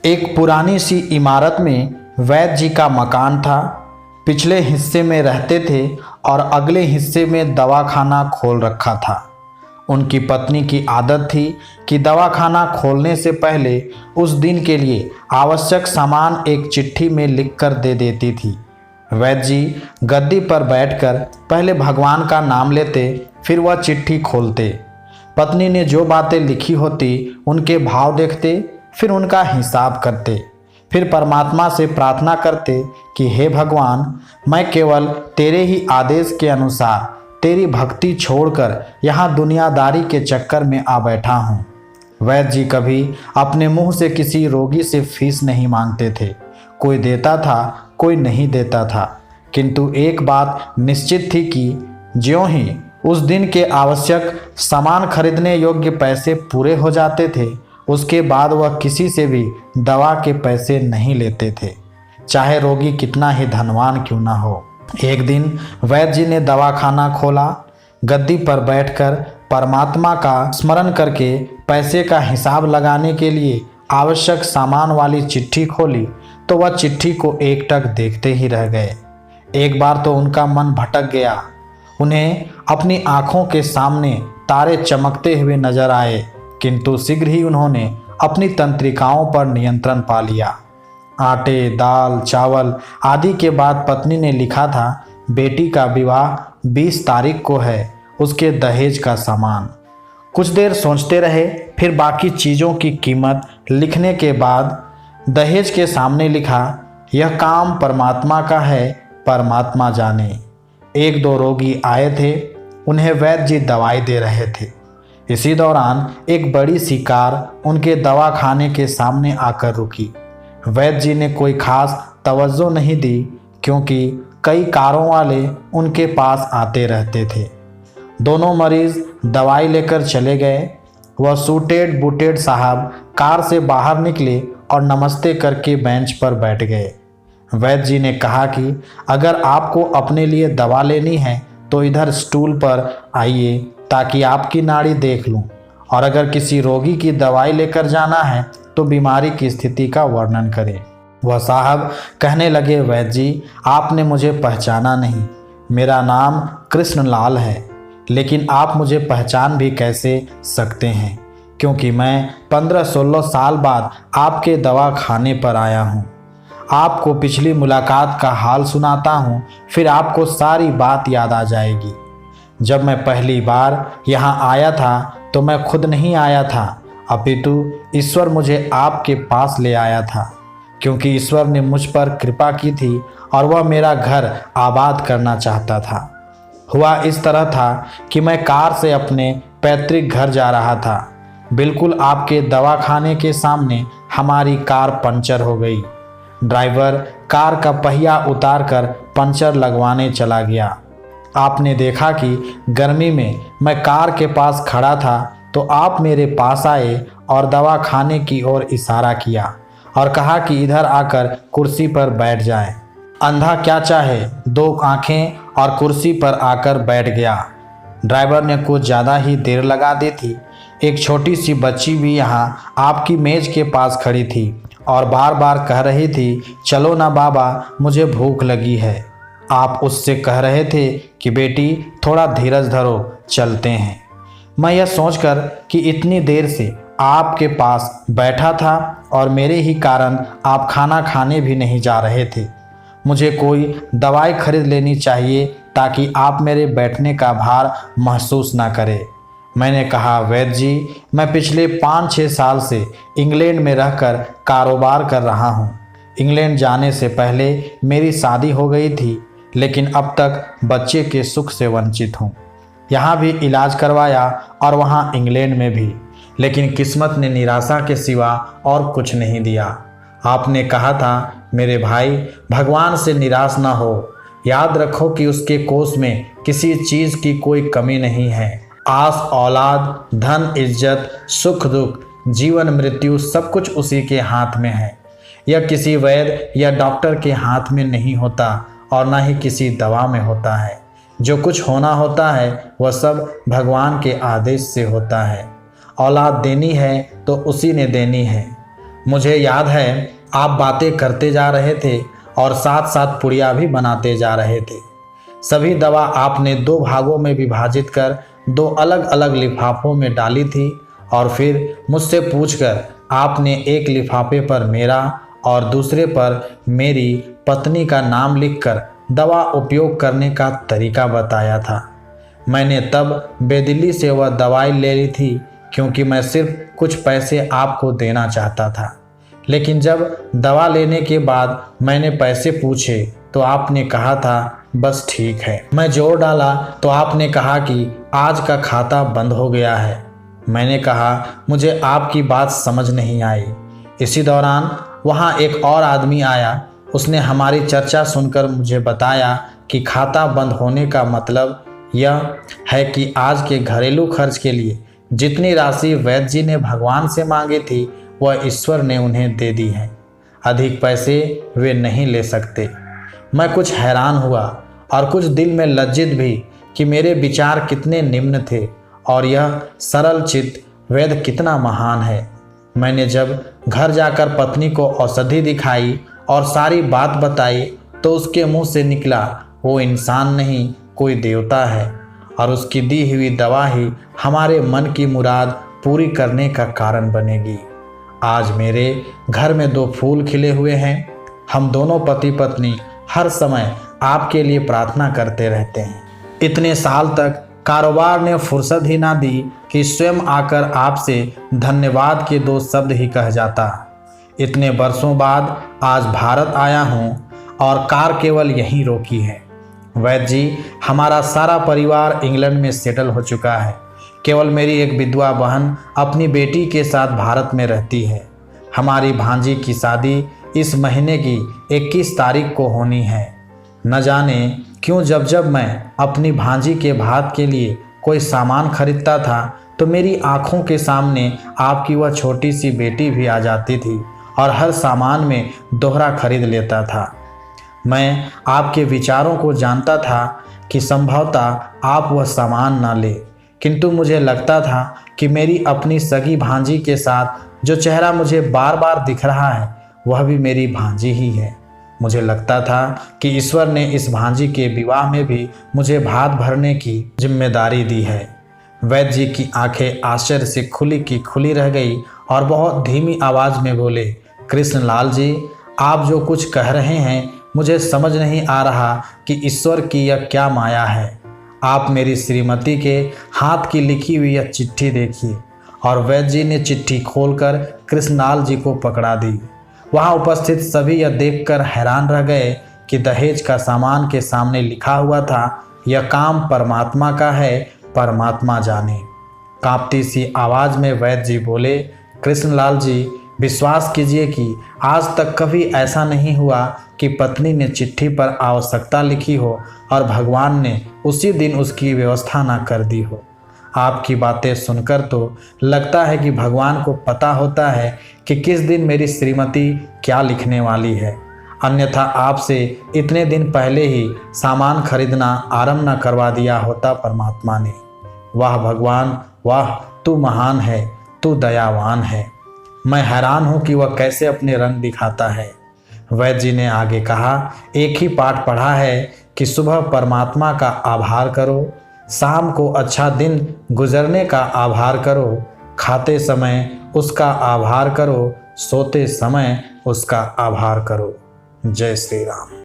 एक पुरानी सी इमारत में वैद्य जी का मकान था। पिछले हिस्से में रहते थे और अगले हिस्से में दवाखाना खोल रखा था। उनकी पत्नी की आदत थी कि दवाखाना खोलने से पहले उस दिन के लिए आवश्यक सामान एक चिट्ठी में लिखकर दे देती थी। वैद्य जी गद्दी पर बैठकर पहले भगवान का नाम लेते, फिर वह चिट्ठी खोलते। पत्नी ने जो बातें लिखी होती उनके भाव देखते, फिर उनका हिसाब करते, फिर परमात्मा से प्रार्थना करते कि हे भगवान, मैं केवल तेरे ही आदेश के अनुसार तेरी भक्ति छोड़कर यहाँ दुनियादारी के चक्कर में आ बैठा हूँ। वैद्य जी कभी अपने मुंह से किसी रोगी से फीस नहीं मांगते थे। कोई देता था, कोई नहीं देता था, किंतु एक बात निश्चित थी कि ज्यों ही उस दिन के आवश्यक सामान खरीदने योग्य पैसे पूरे हो जाते थे, उसके बाद वह किसी से भी दवा के पैसे नहीं लेते थे, चाहे रोगी कितना ही धनवान क्यों ना हो। एक दिन वैद्य जी ने दवाखाना खोला। गद्दी पर बैठकर परमात्मा का स्मरण करके पैसे का हिसाब लगाने के लिए आवश्यक सामान वाली चिट्ठी खोली तो वह चिट्ठी को एकटक देखते ही रह गए। एक बार तो उनका मन भटक गया। उन्हें अपनी आंखों के सामने तारे चमकते हुए नजर आए, किंतु शीघ्र ही उन्होंने अपनी तंत्रिकाओं पर नियंत्रण पा लिया। आटे, दाल, चावल आदि के बाद पत्नी ने लिखा था, बेटी का विवाह 20 तारीख को है, उसके दहेज का सामान। कुछ देर सोचते रहे, फिर बाकी चीज़ों की कीमत लिखने के बाद दहेज के सामने लिखा, यह काम परमात्मा का है, परमात्मा जाने। एक दो रोगी आए थे, उन्हें वैद्य जी दवाई दे रहे थे। इसी दौरान एक बड़ी सी कार उनके दवाखाने के सामने आकर रुकी। वैद्य जी ने कोई खास तवज्जो नहीं दी, क्योंकि कई कारों वाले उनके पास आते रहते थे। दोनों मरीज दवाई लेकर चले गए। वह सूटेड बूटेड साहब कार से बाहर निकले और नमस्ते करके बेंच पर बैठ गए। वैद्य जी ने कहा कि अगर आपको अपने लिए दवा लेनी है तो इधर स्टूल पर आइए ताकि आपकी नाड़ी देख लूं, और अगर किसी रोगी की दवाई लेकर जाना है तो बीमारी की स्थिति का वर्णन करें। वह साहब कहने लगे, वैद्य जी, आपने मुझे पहचाना नहीं। मेरा नाम कृष्णलाल है, लेकिन आप मुझे पहचान भी कैसे सकते हैं, क्योंकि मैं 15-16 साल बाद आपके दवा खाने पर आया हूँ। आपको पिछली मुलाकात का हाल सुनाता हूँ, फिर आपको सारी बात याद आ जाएगी। जब मैं पहली बार यहाँ आया था तो मैं खुद नहीं आया था, अपितु ईश्वर मुझे आपके पास ले आया था, क्योंकि ईश्वर ने मुझ पर कृपा की थी और वह मेरा घर आबाद करना चाहता था। हुआ इस तरह था कि मैं कार से अपने पैतृक घर जा रहा था। बिल्कुल आपके दवाखाने के सामने हमारी कार पंचर हो गई। ड्राइवर कार का पहिया उतारकर पंचर लगवाने चला गया। आपने देखा कि गर्मी में मैं कार के पास खड़ा था तो आप मेरे पास आए और दवा खाने की ओर इशारा किया और कहा कि इधर आकर कुर्सी पर बैठ जाएं। अंधा क्या चाहे, 2 आंखें और कुर्सी पर आकर बैठ गया। ड्राइवर ने कुछ ज़्यादा ही देर लगा दी थी। एक छोटी सी बच्ची भी यहाँ आपकी मेज के पास खड़ी थी और बार बार कह रही थी, चलो ना बाबा, मुझे भूख लगी है। आप उससे कह रहे थे कि बेटी थोड़ा धीरज धरो, चलते हैं। मैं यह सोचकर कि इतनी देर से आपके पास बैठा था और मेरे ही कारण आप खाना खाने भी नहीं जा रहे थे, मुझे कोई दवाई खरीद लेनी चाहिए ताकि आप मेरे बैठने का भार महसूस ना करें। मैंने कहा, वैद्य जी, मैं पिछले 5-6 साल से इंग्लैंड में रहकर कारोबार कर रहा हूँ। इंग्लैंड जाने से पहले मेरी शादी हो गई थी, लेकिन अब तक बच्चे के सुख से वंचित हूँ। यहाँ भी इलाज करवाया और वहाँ इंग्लैंड में भी, लेकिन किस्मत ने निराशा के सिवा और कुछ नहीं दिया। आपने कहा था, मेरे भाई, भगवान से निराश ना हो। याद रखो कि उसके कोष में किसी चीज़ की कोई कमी नहीं है। आस, औलाद, धन, इज्जत, सुख दुख, जीवन मृत्यु सब कुछ उसी के हाथ में है। यह किसी वैद्य या डॉक्टर के हाथ में नहीं होता और ना ही किसी दवा में होता है। जो कुछ होना होता है वह सब भगवान के आदेश से होता है। औलाद देनी है तो उसी ने देनी है। मुझे याद है आप बातें करते जा रहे थे और साथ साथ पुड़िया भी बनाते जा रहे थे। सभी दवा आपने 2 भागों में विभाजित कर 2 अलग अलग लिफाफों में डाली थी और फिर मुझसे पूछकर आपने एक लिफाफे पर मेरा और दूसरे पर मेरी पत्नी का नाम लिखकर दवा उपयोग करने का तरीका बताया था। मैंने तब बेदिली से वह दवाई ले ली थी क्योंकि मैं सिर्फ कुछ पैसे आपको देना चाहता था। लेकिन जब दवा लेने के बाद मैंने पैसे पूछे तो आपने कहा था बस ठीक है। मैं जोर डाला तो आपने कहा कि आज का खाता बंद हो गया है। मैंने कहा मुझे आपकी बात समझ नहीं आई। इसी दौरान वहाँ एक और आदमी आया। उसने हमारी चर्चा सुनकर मुझे बताया कि खाता बंद होने का मतलब यह है कि आज के घरेलू खर्च के लिए जितनी राशि वैद्य जी ने भगवान से मांगी थी वह ईश्वर ने उन्हें दे दी है। अधिक पैसे वे नहीं ले सकते। मैं कुछ हैरान हुआ और कुछ दिल में लज्जित भी कि मेरे विचार कितने निम्न थे और यह सरल चित्त वैद्य कितना महान है। मैंने जब घर जाकर पत्नी को औषधि दिखाई और सारी बात बताई तो उसके मुंह से निकला वो इंसान नहीं कोई देवता है और उसकी दी हुई दवा ही हमारे मन की मुराद पूरी करने का कारण बनेगी। आज मेरे घर में 2 फूल खिले हुए हैं। हम दोनों पति पत्नी हर समय आपके लिए प्रार्थना करते रहते हैं। इतने साल तक कारोबार ने फुर्सत ही ना दी कि स्वयं आकर आपसे धन्यवाद के 2 शब्द ही कह जाता। इतने वर्षों बाद आज भारत आया हूँ और कार केवल यहीं रोकी है। वैद्य जी हमारा सारा परिवार इंग्लैंड में सेटल हो चुका है। केवल मेरी एक विधवा बहन अपनी बेटी के साथ भारत में रहती है। हमारी भांजी की शादी इस महीने की 21 तारीख को होनी है। न जाने क्यों जब मैं अपनी भांजी के भात के लिए कोई सामान खरीदता था तो मेरी आंखों के सामने आपकी वह छोटी सी बेटी भी आ जाती थी और हर सामान में दोहरा खरीद लेता था। मैं आपके विचारों को जानता था कि संभवतः आप वह सामान ना ले, किंतु मुझे लगता था कि मेरी अपनी सगी भांजी के साथ जो चेहरा मुझे बार बार दिख रहा है वह भी मेरी भांजी ही है। मुझे लगता था कि ईश्वर ने इस भांजी के विवाह में भी मुझे भात भरने की जिम्मेदारी दी है। वैद्य जी की आंखें आश्चर्य से खुली की खुली रह गई और बहुत धीमी आवाज में बोले, कृष्णलाल जी, आप जो कुछ कह रहे हैं मुझे समझ नहीं आ रहा कि ईश्वर की यह क्या माया है। आप मेरी श्रीमती के हाथ की लिखी हुई यह चिट्ठी देखिए। और वैद्य जी ने चिट्ठी खोलकर कृष्णलाल जी को पकड़ा दी। वहाँ उपस्थित सभी यह देखकर हैरान रह गए कि दहेज का सामान के सामने लिखा हुआ था, यह काम परमात्मा का है, परमात्मा जाने। कांपती सी आवाज़ में वैद्य जी बोले, कृष्णलाल जी, विश्वास कीजिए कि आज तक कभी ऐसा नहीं हुआ कि पत्नी ने चिट्ठी पर आवश्यकता लिखी हो और भगवान ने उसी दिन उसकी व्यवस्था ना कर दी हो। आपकी बातें सुनकर तो लगता है कि भगवान को पता होता है कि किस दिन मेरी श्रीमती क्या लिखने वाली है, अन्यथा आपसे इतने दिन पहले ही सामान खरीदना आरंभ न करवा दिया होता परमात्मा ने। वाह भगवान, वाह, तू महान है, तू दयावान है। मैं हैरान हूँ कि वह कैसे अपने रंग दिखाता है। वैद्य जी ने आगे कहा, एक ही पाठ पढ़ा है कि सुबह परमात्मा का आभार करो, शाम को अच्छा दिन गुजरने का आभार करो, खाते समय उसका आभार करो, सोते समय उसका आभार करो। जय श्री राम।